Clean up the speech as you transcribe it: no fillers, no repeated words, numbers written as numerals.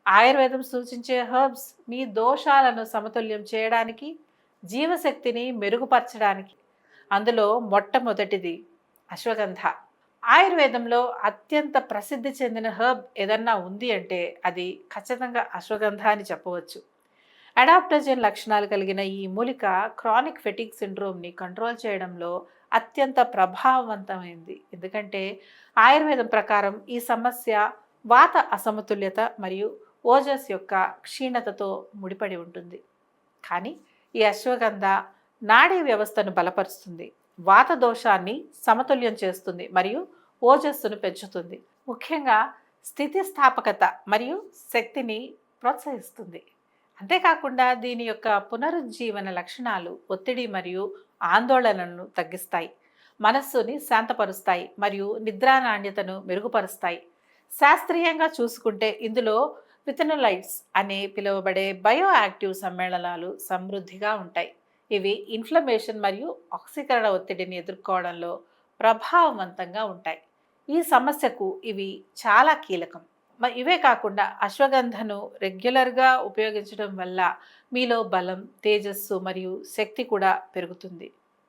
ఆయుర్వేదం సూచించే హెర్బ్స్ మీ దోషాలను సమతుల్యం చేయడానికి, జీవశక్తిని మెరుగుపరచడానికి. అందులో మొట్టమొదటిది అశ్వగంధ. ఆయుర్వేదంలో అత్యంత ప్రసిద్ధి చెందిన హెర్బ్ ఏదన్నా ఉంది అంటే అది ఖచ్చితంగా అశ్వగంధ అని చెప్పవచ్చు. అడాప్టోజన్ లక్షణాలు కలిగిన ఈ మూలిక క్రానిక్ ఫెటిగ్ సిండ్రోమ్ని కంట్రోల్ చేయడంలో అత్యంత ప్రభావవంతమైంది. ఎందుకంటే ఆయుర్వేదం ప్రకారం ఈ సమస్య వాత అసమతుల్యత మరియు ఓజస్ యొక్క క్షీణతతో ముడిపడి ఉంటుంది. కానీ ఈ అశ్వగంధ నాడీ వ్యవస్థను బలపరుస్తుంది, వాత దోషాన్ని సమతుల్యం చేస్తుంది మరియు ఓజస్సును పెంచుతుంది. ముఖ్యంగా స్థితిస్థాపకత మరియు శక్తిని ప్రోత్సహిస్తుంది. అంతేకాకుండా దీని యొక్క పునరుజ్జీవన లక్షణాలు ఒత్తిడి మరియు ఆందోళనను తగ్గిస్తాయి, మనస్సుని శాంతపరుస్తాయి మరియు నిద్రా నాణ్యతను మెరుగుపరుస్తాయి. శాస్త్రీయంగా చూసుకుంటే ఇందులో విథనోలైట్స్ అనే పిలువబడే బయో యాక్టివ్ సమ్మేళనాలు సమృద్ధిగా ఉంటాయి. ఇవి ఇన్ఫ్లమేషన్ మరియు ఆక్సీకరణ ఒత్తిడిని ఎదుర్కోవడంలో ప్రభావవంతంగా ఉంటాయి. ఈ సమస్యకు ఇవి చాలా కీలకం. ఇవే కాకుండా అశ్వగంధను రెగ్యులర్గా ఉపయోగించడం వల్ల మీలో బలం, తేజస్సు మరియు శక్తి కూడా పెరుగుతుంది.